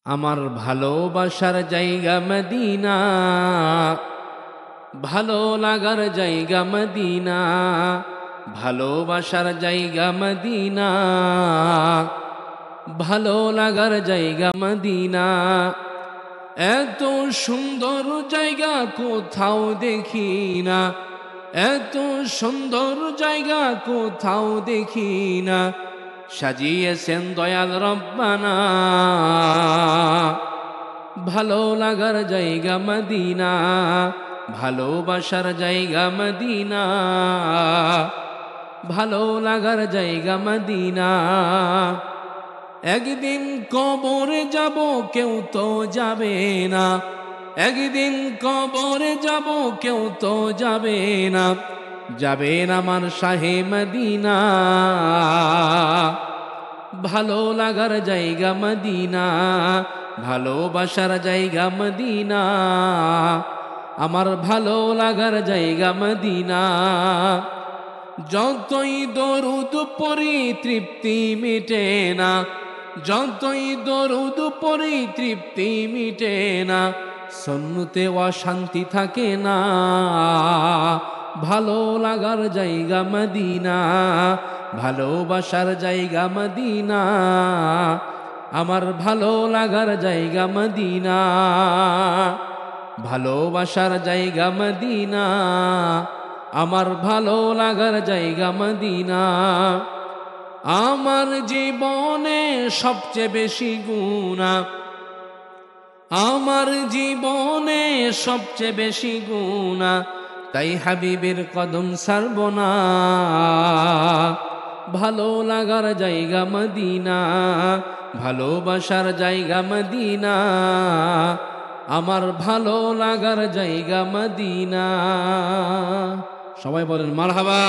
আমার ভালোবাসার জায়গা মদিনা, ভালো লাগার জায়গা মদিনা, ভালোবাসার জায়গা মদিনা, ভালো লাগার জায়গা মদিনা। এত সুন্দর জায়গা কোথাও দেখি না, এত সুন্দর জায়গা কোথাও দেখি না, সাজিয়েছেন দয়াল রব্বানা। ভালো লাগার জায়গা মদিনা, ভালোবাসার জায়গা মদিনা, ভালো লাগার জায়গা মদিনা। একদিন কবরে যাব কেউ তো যাবে না, একদিন কবরে যাব কেউ তো যাবে না, যাবেন আমার শাহে মদিনা। ভালো লাগার জায়গা মদিনা, ভালোবাসার জায়গা মদিনা, আমার ভালো লাগার জায়গা মদিনা। যতই দরুদ পড়ি তৃপ্তি মিটে না, যতই দরুদ পড়ি তৃপ্তি মিটে না, সন্নুতে অশান্তি থাকে না। ভালো লাগার জায়গা মদিনা, ভালোবাসার জায়গা মদিনা, আমার ভালো লাগার জায়গা মদিনা, ভালোবাসার জায়গা মদিনা, আমার ভালো লাগার জায়গা মদিনা। আমার জীবনে সবচেয়ে বেশি গুনাহ, আমার জীবনে সবচেয়ে বেশি গুনাহ, তাই হাবিবের কদম ছাড়ব না। ভালো লাগার জায়গা মদিনা, ভালোবাসার জায়গা মদিনা, আমার ভালো লাগার জায়গা মদিনা। সবাই বলেন মারহাবা।